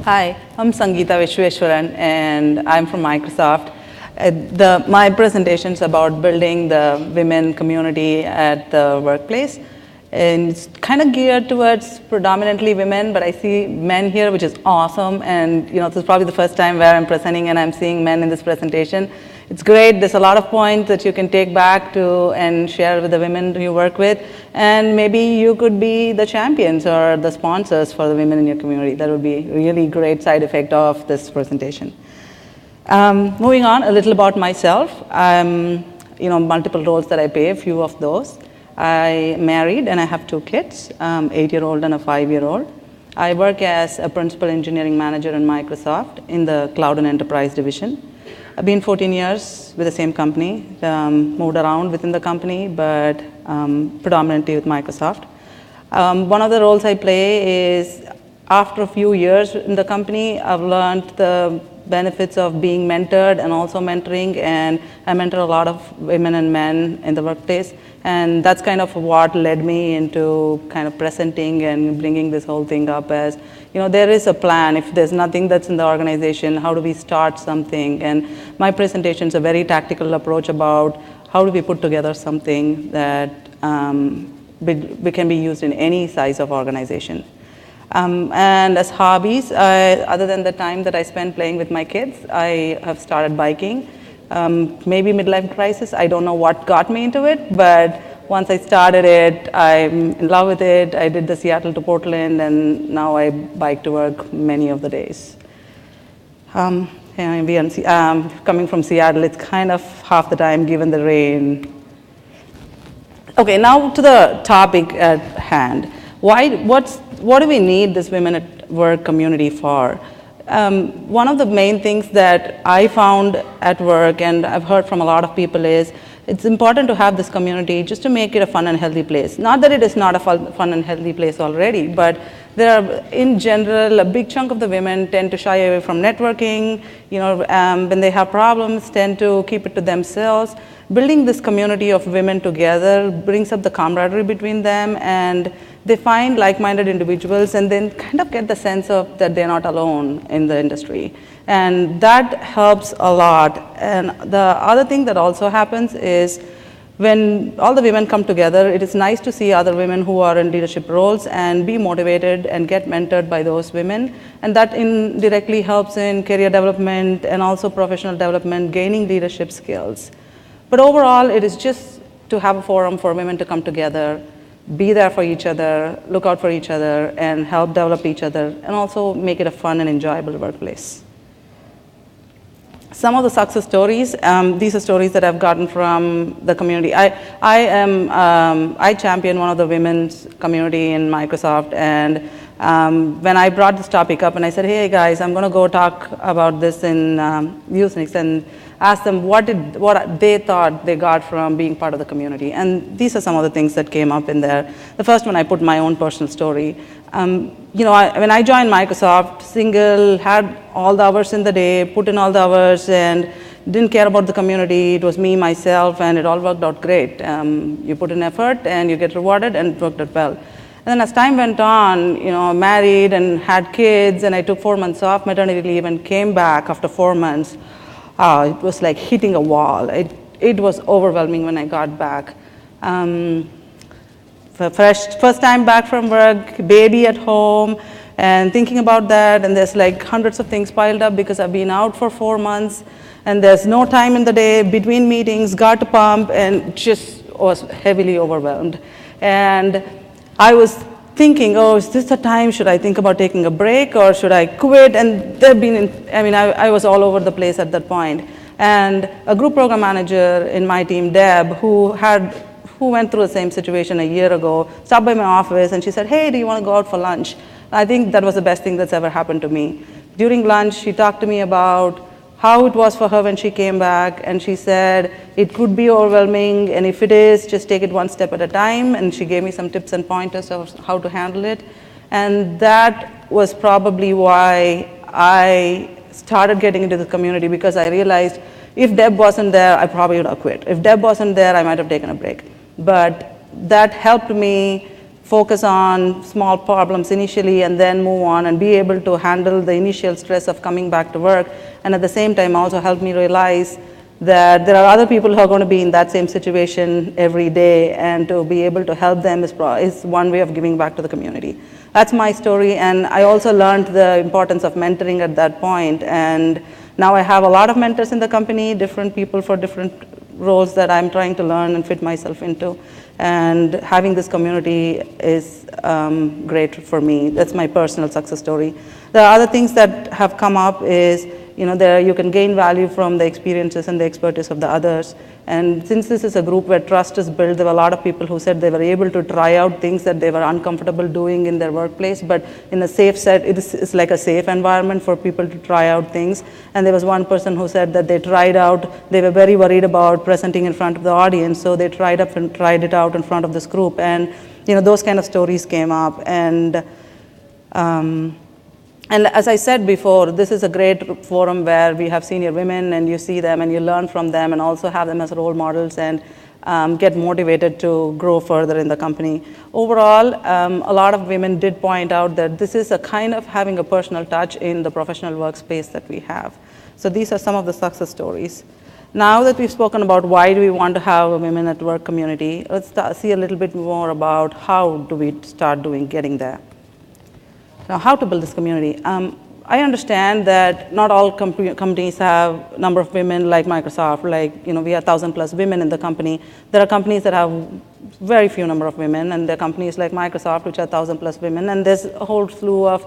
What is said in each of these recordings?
Hi, I'm Sangeetha Visweswaran and I'm from Microsoft. My presentation is about building the women community at the workplace. And it's kind of geared towards predominantly women, but I see men here, which is awesome. And this is probably the first time where I'm presenting and I'm seeing men in this presentation. It's great. There's a lot of points that you can take back to and share with the women you work with. And maybe you could be the champions or the sponsors for the women in your community. That would be a really great side effect of this presentation. Moving on, a little about myself. Multiple roles that I play, a few of those. I'm married and I have 2 kids, 8-year-old and a 5-year-old. I work as a principal engineering manager in Microsoft in the Cloud and Enterprise division. I've been 14 years with the same company, moved around within the company, but predominantly with Microsoft. One of the roles I play is, after a few years in the company, I've learned the benefits of being mentored and also mentoring, and I mentor a lot of women and men in the workplace, and that's kind of what led me into kind of presenting and bringing this whole thing up as, there is a plan. If there's nothing that's in the organization, how do we start something? And my presentation is a very tactical approach about how do we put together something that can be used in any size of organization. And as hobbies, other than the time that I spend playing with my kids, I have started biking. Maybe midlife crisis, I don't know what got me into it, but once I started it, I'm in love with it. I did the Seattle to Portland, and now I bike to work many of the days. Coming from Seattle, it's kind of half the time given the rain. Okay, now to the topic at hand. What do we need this women at work community for? One of the main things that I found at work, and I've heard from a lot of people, is it's important to have this community just to make it a fun and healthy place. Not that it is not a fun and healthy place already, but there are, in general, a big chunk of the women tend to shy away from networking, when they have problems, tend to keep it to themselves. Building this community of women together brings up the camaraderie between them, and they find like-minded individuals and then kind of get the sense of that they're not alone in the industry. And that helps a lot. And the other thing that also happens is when all the women come together, it is nice to see other women who are in leadership roles and be motivated and get mentored by those women. And that indirectly helps in career development and also professional development, gaining leadership skills. But overall, it is just to have a forum for women to come together, be there for each other, look out for each other, and help develop each other, and also make it a fun and enjoyable workplace. Some of the success stories, these are stories that I've gotten from the community. I champion one of the women's community in Microsoft, and when I brought this topic up and I said, hey guys, I'm going to go talk about this in USENIX, and asked them what they thought they got from being part of the community. And these are some of the things that came up in there. The first one, I put my own personal story. When I joined Microsoft, single, had all the hours in the day, put in all the hours, and didn't care about the community. It was me, myself, and it all worked out great. You put in effort, and you get rewarded, and it worked out well. And then as time went on, married and had kids, and I took 4 months off maternity leave and came back after 4 months. It was like hitting a wall. It was overwhelming when I got back. First time back from work, baby at home, and thinking about that, and there's like hundreds of things piled up because I've been out for 4 months, and there's no time in the day between meetings, got to pump, and just was heavily overwhelmed. And I was thinking, is this the time? Should I think about taking a break, or should I quit? And I was all over the place at that point. And a group program manager in my team, Deb, who went through the same situation a year ago, stopped by my office and she said, hey, do you want to go out for lunch? I think that was the best thing that's ever happened to me. During lunch, she talked to me about how it was for her when she came back, and she said it could be overwhelming, and if it is, just take it one step at a time, and she gave me some tips and pointers of how to handle it. And that was probably why I started getting into the community, because I realized if Deb wasn't there, I probably would have quit. If Deb wasn't there, I might have taken a break. But that helped me focus on small problems initially and then move on and be able to handle the initial stress of coming back to work. And at the same time also helped me realize that there are other people who are going to be in that same situation every day, and to be able to help them is one way of giving back to the community. That's my story, and I also learned the importance of mentoring at that point, and now I have a lot of mentors in the company, different people for different roles that I'm trying to learn and fit myself into, and having this community is great for me. That's my personal success story. The other things that have come up is, you can gain value from the experiences and the expertise of the others. And since this is a group where trust is built, there were a lot of people who said they were able to try out things that they were uncomfortable doing in their workplace, but in a safe set, it's like a safe environment for people to try out things. And there was one person who said that they were very worried about presenting in front of the audience, so they tried it out in front of this group. And those kind of stories came up. And as I said before, this is a great forum where we have senior women, and you see them and you learn from them, and also have them as role models, and get motivated to grow further in the company. Overall, a lot of women did point out that this is a kind of having a personal touch in the professional workspace that we have. So these are some of the success stories. Now that we've spoken about why do we want to have a women at work community, let's see a little bit more about how do we start getting there. Now, how to build this community? I understand that not all companies have a number of women like Microsoft. We have 1,000+ women in the company. There are companies that have very few number of women, and there are companies like Microsoft which have 1,000+ women, and there's a whole slew of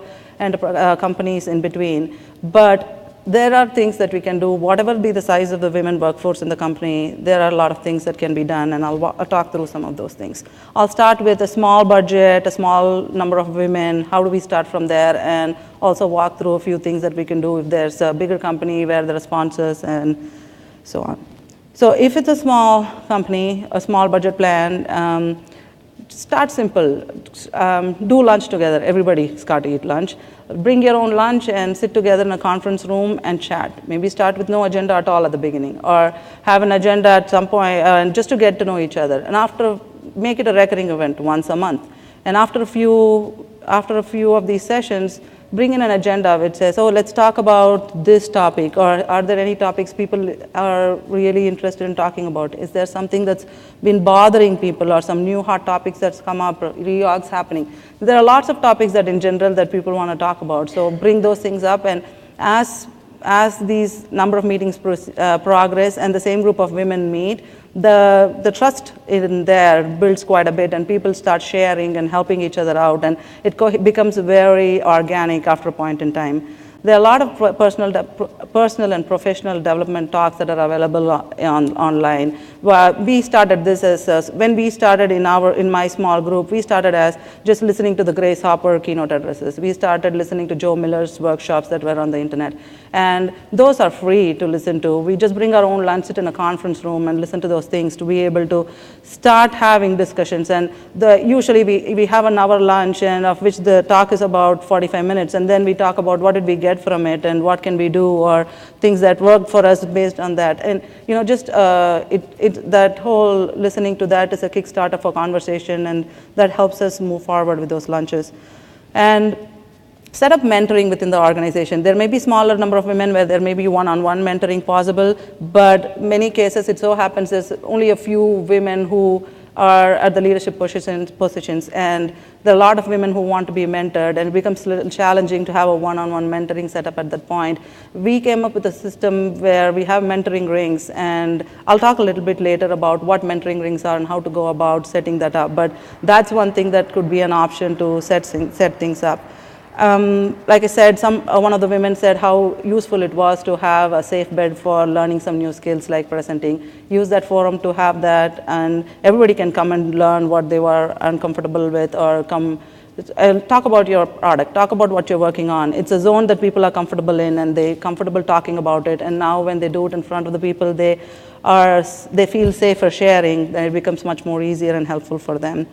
companies in between. But there are things that we can do. Whatever be the size of the women workforce in the company, there are a lot of things that can be done, and I'll talk through some of those things. I'll start with a small budget, a small number of women. How do we start from there? And also walk through a few things that we can do if there's a bigger company where there are sponsors and so on. So if it's a small company, a small budget plan, start simple. Do lunch together. Everybody's got to eat lunch. Bring your own lunch and sit together in a conference room and chat. Maybe start with no agenda at all at the beginning, or have an agenda at some point, and just to get to know each other. And make it a recurring event once a month. And after a few of these sessions, bring in an agenda which says, oh, let's talk about this topic, or are there any topics people are really interested in talking about? Is there something that's been bothering people, or some new hot topics that's come up, or reorgs happening? There are lots of topics that in general that people want to talk about, so bring those things up, and as these number of meetings progress and the same group of women meet, the trust in there builds quite a bit, and people start sharing and helping each other out, and it becomes very organic after a point in time. There are a lot of personal and professional development talks that are available online. We started this as, when we started in my small group, we started as just listening to the Grace Hopper keynote addresses. We started listening to Joe Miller's workshops that were on the internet. And those are free to listen to. We just bring our own lunch, sit in a conference room and listen to those things to be able to start having discussions. And usually we have an hour lunch, and of which the talk is about 45 minutes. And then we talk about what did we get from it and what can we do, or things that worked for us based on that. And just that whole listening to that is a kickstarter for conversation, and that helps us move forward with those lunches. And set up mentoring within the organization. There may be smaller number of women where there may be one-on-one mentoring possible, but many cases it so happens there's only a few women who are at the leadership positions, and there are a lot of women who want to be mentored, and it becomes a little challenging to have a one-on-one mentoring setup at that point. We came up with a system where we have mentoring rings, and I'll talk a little bit later about what mentoring rings are and how to go about setting that up, but that's one thing that could be an option to set things up. Like I said, one of the women said how useful it was to have a safe bed for learning some new skills like presenting. Use that forum to have that, and everybody can come and learn what they were uncomfortable with, or come talk about your product, talk about what you're working on. It's a zone that people are comfortable in, and they're comfortable talking about it, and now when they do it in front of the people, they feel safer sharing, then it becomes much more easier and helpful for them.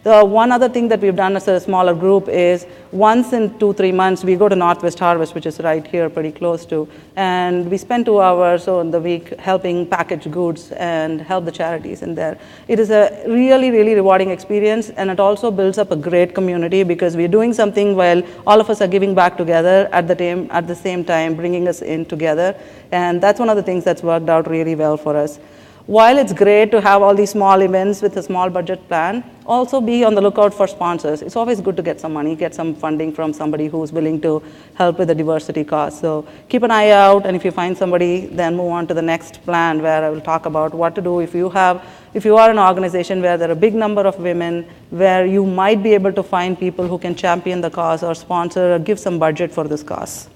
The one other thing that we've done as a smaller group is once in 2-3 months, we go to Northwest Harvest, which is right here, pretty close to, and we spend 2 hours in the week helping package goods and help the charities in there. It is a really, really rewarding experience, and it also builds up a great community because we're doing something while all of us are giving back together at the same time, bringing us in together, and that's one of the things that's worked out really well for us. While it's great to have all these small events with a small budget plan, also be on the lookout for sponsors. It's always good to get some money, get some funding from somebody who's willing to help with the diversity cause. So keep an eye out, and if you find somebody, then move on to the next plan where I will talk about what to do if you are an organization where there are a big number of women, where you might be able to find people who can champion the cause or sponsor or give some budget for this cause.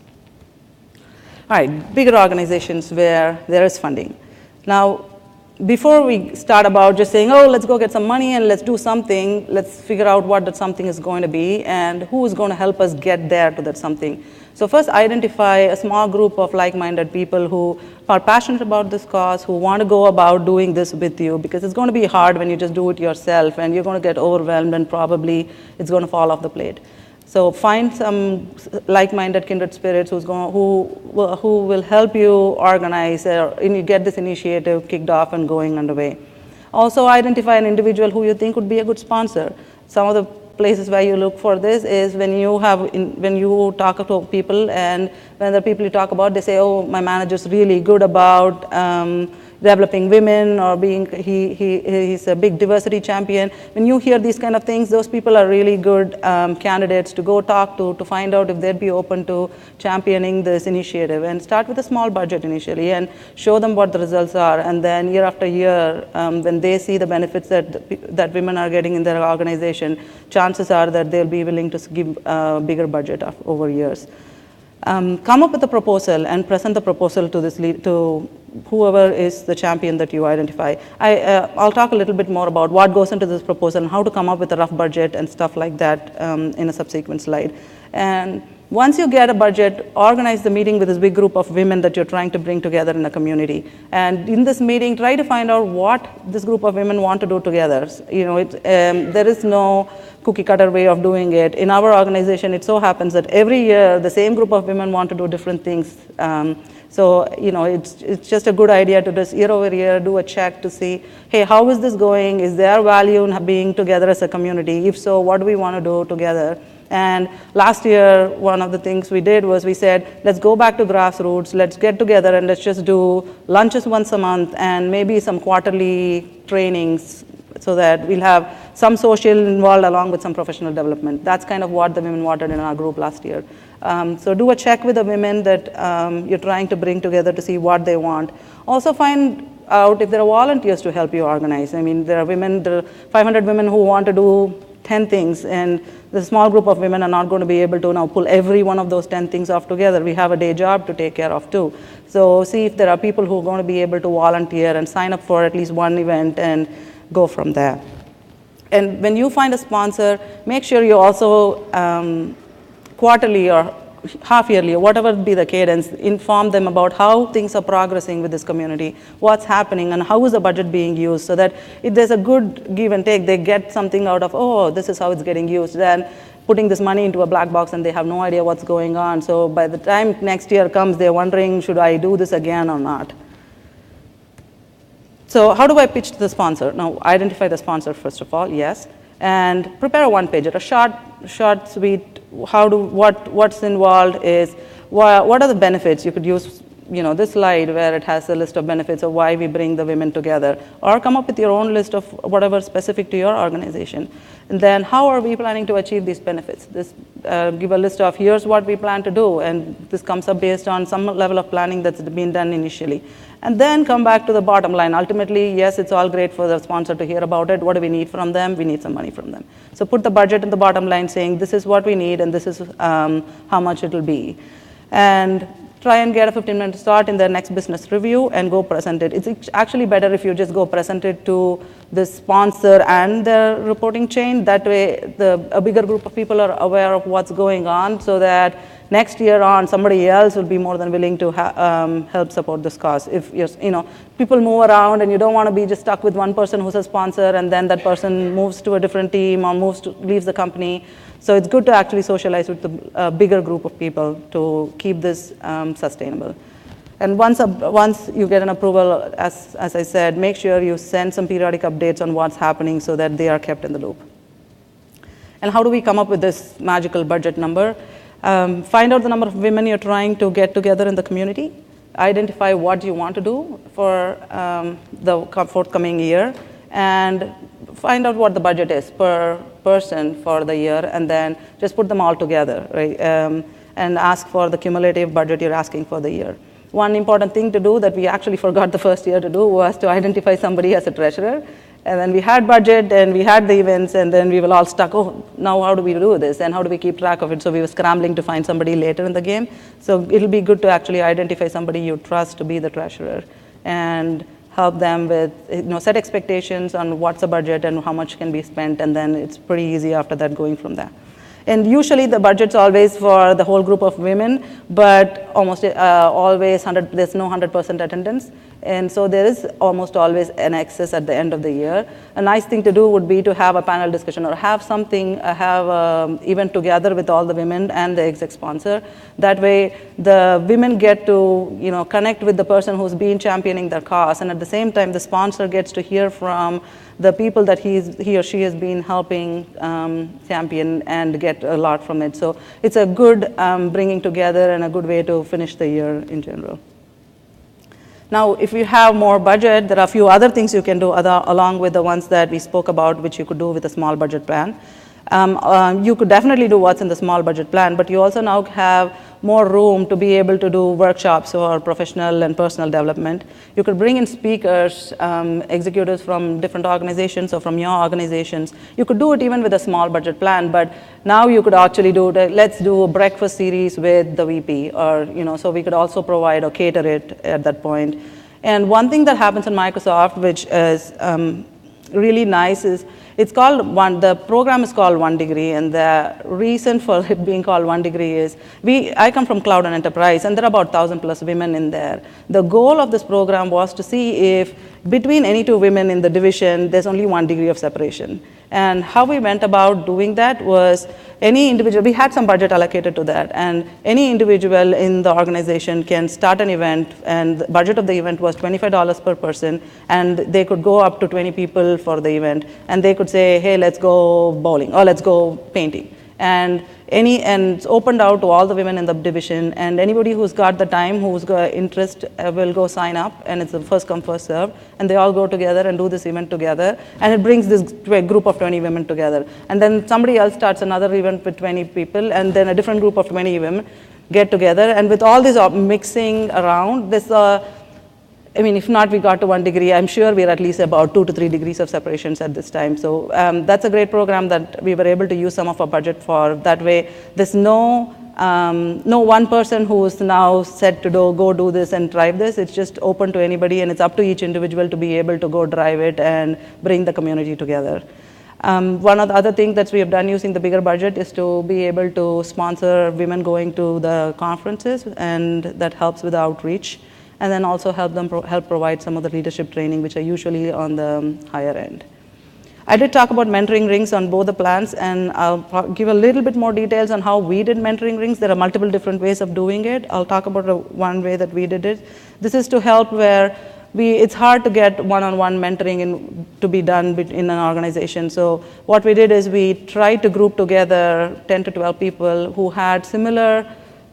All right, bigger organizations where there is funding. Now, before we start about just saying, oh, let's go get some money and let's do something, let's figure out what that something is going to be and who is going to help us get there to that something. So first, identify a small group of like-minded people who are passionate about this cause, who want to go about doing this with you, because it's going to be hard when you just do it yourself and you're going to get overwhelmed and probably it's going to fall off the plate. So find some like-minded kindred spirits who will help you organize and get this initiative kicked off and going underway. Also identify an individual who you think would be a good sponsor. Some of the places where you look for this is when you talk to people, and when the people you talk about, they say, oh, my manager's really good about developing women, or he's a big diversity champion. When you hear these kind of things, those people are really good candidates to go talk to find out if they'd be open to championing this initiative. And start with a small budget initially and show them what the results are. And then year after year, when they see the benefits that women are getting in their organization, chances are that they'll be willing to give a bigger budget over years. Come up with a proposal and present the proposal to whoever is the champion that you identify. I'll talk a little bit more about what goes into this proposal and how to come up with a rough budget and stuff like that in a subsequent slide. And once you get a budget, organize the meeting with this big group of women that you're trying to bring together in a community. And in this meeting, try to find out what this group of women want to do together. You know, there is no cookie cutter way of doing it. In our organization, it so happens that every year, the same group of women want to do different things. So, you know, it's just a good idea to just year over year do a check to see, hey, how is this going? Is there value in being together as a community? If so, what do we want to do together? And last year, one of the things we did was we said, let's go back to grassroots, let's get together and let's just do lunches once a month and maybe some quarterly trainings so that we'll have some social involved along with some professional development. That's kind of what the women wanted in our group last year. So do a check with the women that you're trying to bring together to see what they want. Also find out if there are volunteers to help you organize. I mean, there are 500 women who want to do 10 things, and the small group of women are not going to be able to now pull every one of those 10 things off together. We have a day job to take care of too. So see if there are people who are going to be able to volunteer and sign up for at least one event and go from there. And when you find a sponsor, make sure you also quarterly or half yearly, or whatever be the cadence, inform them about how things are progressing with this community, what's happening, and how is the budget being used, so that if there's a good give and take, they get something out of, oh, this is how it's getting used, than putting this money into a black box and they have no idea what's going on. So by the time next year comes, they're wondering, should I do this again or not? So how do I pitch to the sponsor? Now, identify the sponsor, first of all, yes. And prepare a one-pager, a short, sweet, what's involved is, what are the benefits? You could use, you know, this slide where it has a list of benefits of why we bring the women together, or come up with your own list of whatever specific to your organization. And then how are we planning to achieve these benefits? Give a list of here's what we plan to do, and this comes up based on some level of planning that's been done initially. And then come back to the bottom line. Ultimately, yes, it's all great for the sponsor to hear about it. What do we need from them? We need some money from them. So put the budget in the bottom line saying this is what we need and this is how much it will be. And try and get a 15-minute start in the next business review and go present it. It's actually better if you just go present it to the sponsor and the reporting chain. That way, a bigger group of people are aware of what's going on, so that next year on, somebody else will be more than willing to help support this cause. If people move around and you don't want to be just stuck with one person who's a sponsor and then that person moves to a different team or leaves the company. So it's good to actually socialize with a bigger group of people to keep this sustainable. And once you get an approval, as I said, make sure you send some periodic updates on what's happening so that they are kept in the loop. And how do we come up with this magical budget number? Find out the number of women you're trying to get together in the community. Identify what you want to do for the forthcoming year. And find out what the budget is per person for the year. And then just put them all together, right? And ask for the cumulative budget you're asking for the year. One important thing to do that we actually forgot the first year to do was to identify somebody as a treasurer. And then we had budget and we had the events and then we were all stuck, oh, now how do we do this and how do we keep track of it? So we were scrambling to find somebody later in the game. So it'll be good to actually identify somebody you trust to be the treasurer and help them with, set expectations on what's the budget and how much can be spent, and then it's pretty easy after that going from there. And usually the budget's always for the whole group of women, but almost always there's no 100% attendance. And so there is almost always an excess at the end of the year. A nice thing to do would be to have a panel discussion or have something, have an event together with all the women and the exec sponsor. That way the women get to connect with the person who's been championing their cause, and at the same time the sponsor gets to hear from the people that he or she has been helping champion and get a lot from it. So it's a good bringing together and a good way to finish the year in general. Now, if you have more budget, there are a few other things you can do along with the ones that we spoke about, which you could do with a small budget plan. You could definitely do what's in the small budget plan, but you also now have more room to be able to do workshops or professional and personal development. You could bring in speakers, executives from different organizations or from your organizations. You could do it even with a small budget plan, but now you could actually let's do a breakfast series with the VP, or so we could also provide or cater it at that point. And one thing that happens in Microsoft, which is really nice, is the program is called 1 Degree, and the reason for it being called 1 Degree is I come from Cloud and Enterprise, and there are about 1,000+ women in there. The goal of this program was to see if between any two women in the division, there's only 1 degree of separation. And how we went about doing that was any individual, we had some budget allocated to that, and any individual in the organization can start an event, and the budget of the event was $25 per person, and they could go up to 20 people for the event, and they could say, hey, let's go bowling, or let's go painting. And it's opened out to all the women in the division, and anybody who's got the time, who's got interest, will go sign up, and it's the first come, first serve, and they all go together and do this event together, and it brings this group of 20 women together. And then somebody else starts another event with 20 people, and then a different group of 20 women get together, and with all this mixing around, this if not we got to 1 degree, I'm sure we're at least about 2 to 3 degrees of separations at this time. So that's a great program that we were able to use some of our budget for. That way, there's no one person who's now said to go do this and drive this. It's just open to anybody, and it's up to each individual to be able to go drive it and bring the community together. One of the other things that we have done using the bigger budget is to be able to sponsor women going to the conferences, and that helps with outreach. And then also help provide some of the leadership training, which are usually on the higher end. I did talk about mentoring rings on both the plans, and I'll give a little bit more details on how we did mentoring rings. There are multiple different ways of doing it. I'll talk about one way that we did it. This is to help where it's hard to get one-on-one mentoring to be done in an organization. So what we did is we tried to group together 10 to 12 people who had similar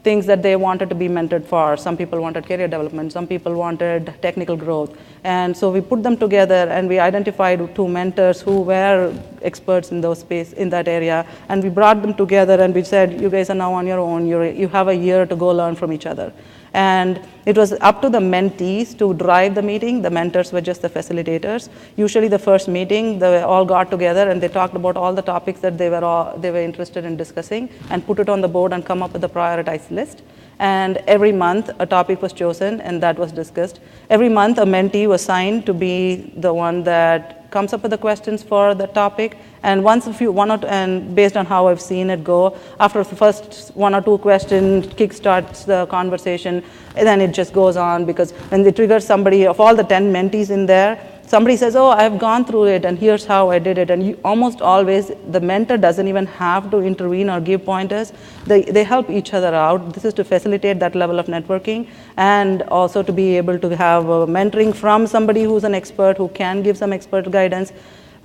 things that they wanted to be mentored for. Some people wanted career development, some people wanted technical growth. And so we put them together, and we identified 2 mentors who were experts in that area, and we brought them together, and we said, you guys are now on your own, you have a year to go learn from each other. And it was up to the mentees to drive the meeting. The mentors were just the facilitators. Usually the first meeting, they all got together and they talked about all the topics that they were interested in discussing, and put it on the board and come up with a prioritized list. And every month a topic was chosen, and that was discussed. Every month a mentee was assigned to be the one that comes up with the questions for the topic, and and based on how I've seen it go, after the first 1 or 2 questions kickstarts the conversation, and then it just goes on, because when they trigger somebody, of all the 10 mentees in there, somebody says, oh, I've gone through it, and here's how I did it. And almost always, the mentor doesn't even have to intervene or give pointers. They help each other out. This is to facilitate that level of networking, and also to be able to have mentoring from somebody who's an expert, who can give some expert guidance,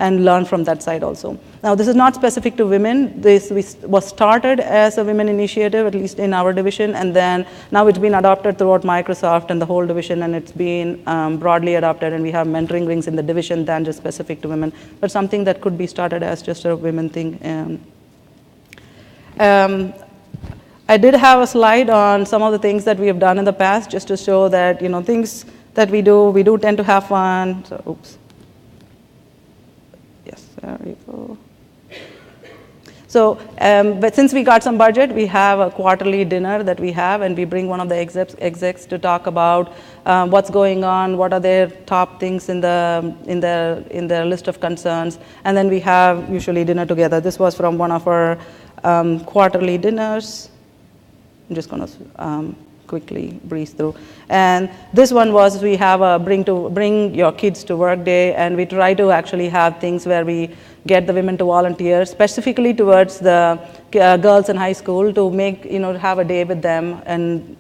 and learn from that side also. Now, this is not specific to women. This was started as a women initiative, at least in our division, and then now it's been adopted throughout Microsoft and the whole division, and it's been broadly adopted, and we have mentoring rings in the division than just specific to women, but something that could be started as just a women thing. I did have a slide on some of the things that we have done in the past, just to show that, things that we do tend to have fun. So, oops. Yes, there we go. So, but since we got some budget, we have a quarterly dinner that we have, and we bring one of the execs to talk about what's going on, what are their top things in their list of concerns, and then we have usually dinner together. This was from one of our quarterly dinners. I'm just going to quickly breeze through. And this one was, we have a bring your kids to work day, and we try to actually have things where we get the women to volunteer specifically towards the girls in high school, to make, have a day with them, and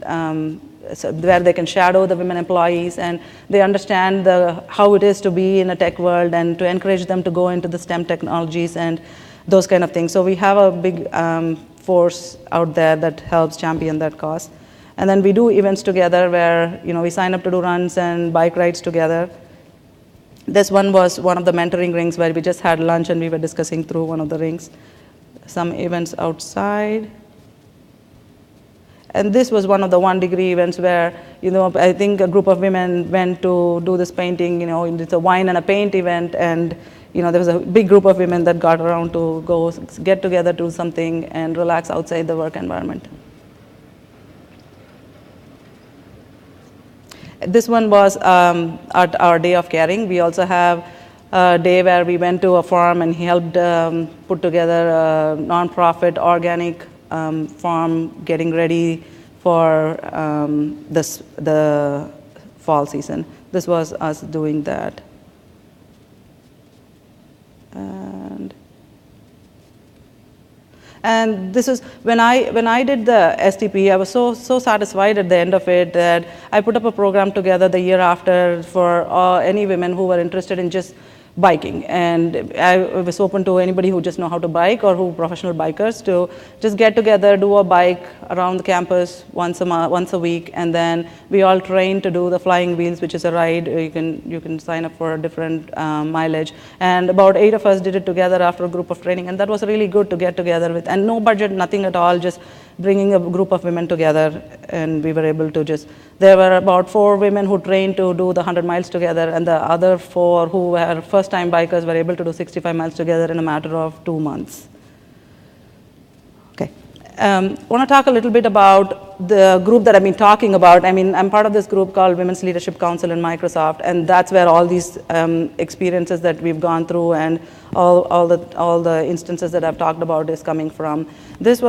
so where they can shadow the women employees, and they understand how it is to be in a tech world, and to encourage them to go into the STEM technologies and those kind of things. So we have a big force out there that helps champion that cause. And then we do events together where, we sign up to do runs and bike rides together. This one was one of the mentoring rings where we just had lunch and we were discussing through one of the rings. Some events outside. And this was one of the 1-degree events where, I think a group of women went to do this painting, it's a wine and a paint event, and there was a big group of women that got around to go get together, do something, and relax outside the work environment. This one was our day of caring. We also have a day where we went to a farm and he helped put together a nonprofit organic farm, getting ready for the fall season. This was us doing that. And this is, when I did the STP, I was so satisfied at the end of it that I put up a program together the year after for any women who were interested in just biking. And I was open to anybody who just know how to bike or who professional bikers to just get together, do a bike around the campus once a week, and then we all train to do the flying wheels, which is a ride. You can sign up for a different mileage. And about 8 of us did it together after a group of training, and that was really good to get together with, and no budget, nothing at all, just bringing a group of women together, and we were able to there were about 4 women who trained to do the 100 miles together, and the other 4 who were first-time bikers were able to do 65 miles together in a matter of 2 months. Okay. I want to talk a little bit about the group that I've been talking about. I mean, I'm part of this group called Women's Leadership Council in Microsoft, and that's where all these experiences that we've gone through and all the instances that I've talked about is coming from. This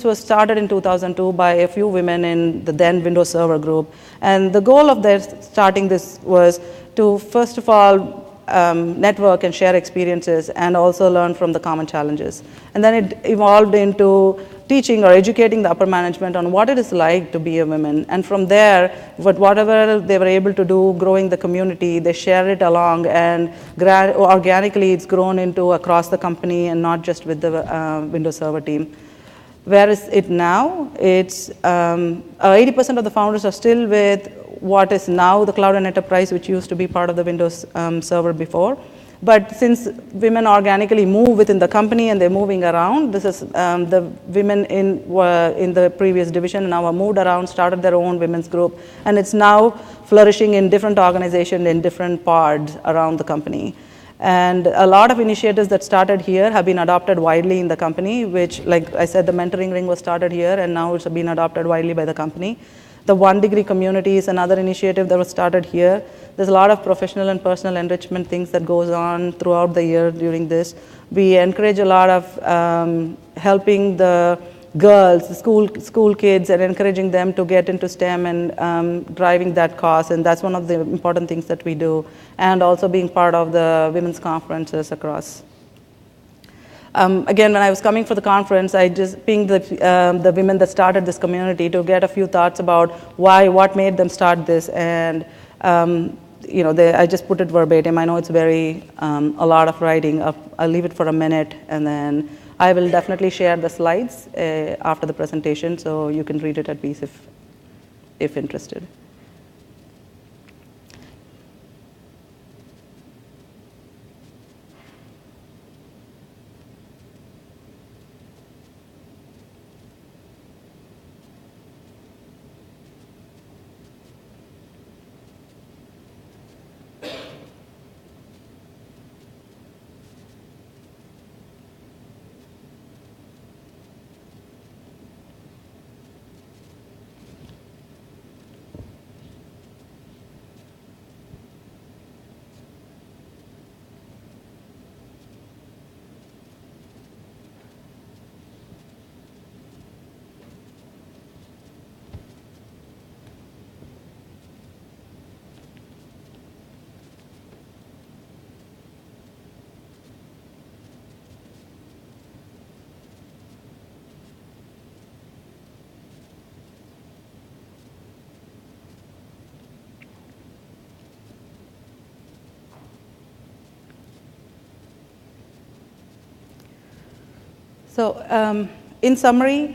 was started in 2002 by a few women in the then Windows Server group. And the goal of their starting this was to, first of all, network and share experiences and also learn from the common challenges. And then it evolved into teaching or educating the upper management on what it is like to be a woman. And from there, whatever they were able to do, growing the community, they share it along, and organically it's grown into across the company and not just with the Windows Server team. Where is it now? It's 80% of the founders are still with what is now the Cloud and Enterprise, which used to be part of the Windows Server before. But since women organically move within the company and they're moving around, this is the women in the previous division now have moved around, started their own women's group, and it's now flourishing in different organizations in different pods around the company. And a lot of initiatives that started here have been adopted widely in the company, which, like I said, the mentoring ring was started here, and now it's been adopted widely by the company. The 1 Degree community is another initiative that was started here. There's a lot of professional and personal enrichment things that goes on throughout the year during this. We encourage a lot of helping the girls, the school kids, and encouraging them to get into STEM and driving that cause. And that's one of the important things that we do. And also being part of the women's conferences across. Again, when I was coming for the conference, I just pinged the women that started this community to get a few thoughts about what made them start this. And I just put it verbatim. I know it's a lot of writing. I'll leave it for a minute, and then I will definitely share the slides after the presentation, so you can read it at peace if interested. So in summary,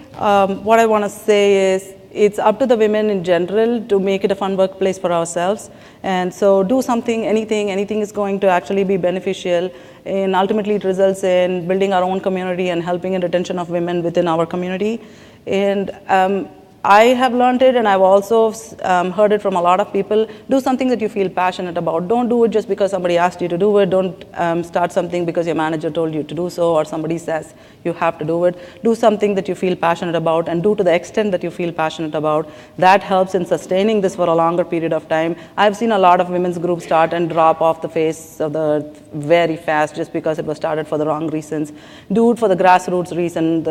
what I want to say is it's up to the women in general to make it a fun workplace for ourselves. And so do something, anything is going to actually be beneficial. And ultimately it results in building our own community and helping in retention of women within our community. And I have learned it, and I've also heard it from a lot of people. Do something that you feel passionate about. Don't do it just because somebody asked you to do it. Don't start something because your manager told you to do so, or somebody says you have to do it. Do something that you feel passionate about, and do to the extent that you feel passionate about. That helps in sustaining this for a longer period of time. I've seen a lot of women's groups start and drop off the face of the earth very fast just because it was started for the wrong reasons. Do it for the grassroots reason.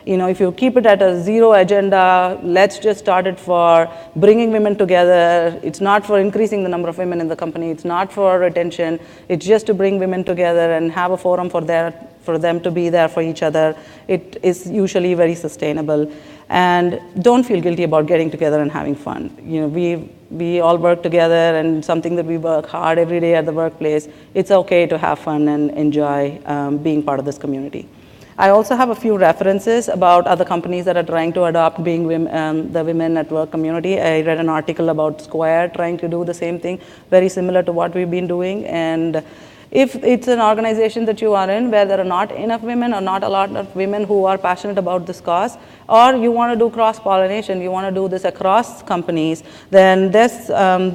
If you keep it at a zero agenda, let's just start it for bringing women together. It's not for increasing the number of women in the company. It's not for retention. It's just to bring women together and have a forum for them to be there for each other. It is usually very sustainable. And don't feel guilty about getting together and having fun. We all work together, and something that we work hard every day at the workplace. It's okay to have fun and enjoy being part of this community. I also have a few references about other companies that are trying to adopt being the women at work community. I read an article about Square trying to do the same thing, very similar to what we've been doing. And if it's an organization that you are in where there are not enough women or not a lot of women who are passionate about this cause, or you want to do cross-pollination, you want to do this across companies, then there's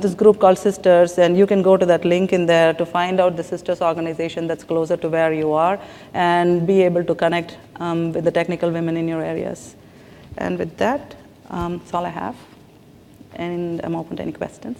this group called Sisters, and you can go to that link in there to find out the Sisters organization that's closer to where you are and be able to connect with the technical women in your areas. And with that, that's all I have, and I'm open to any questions.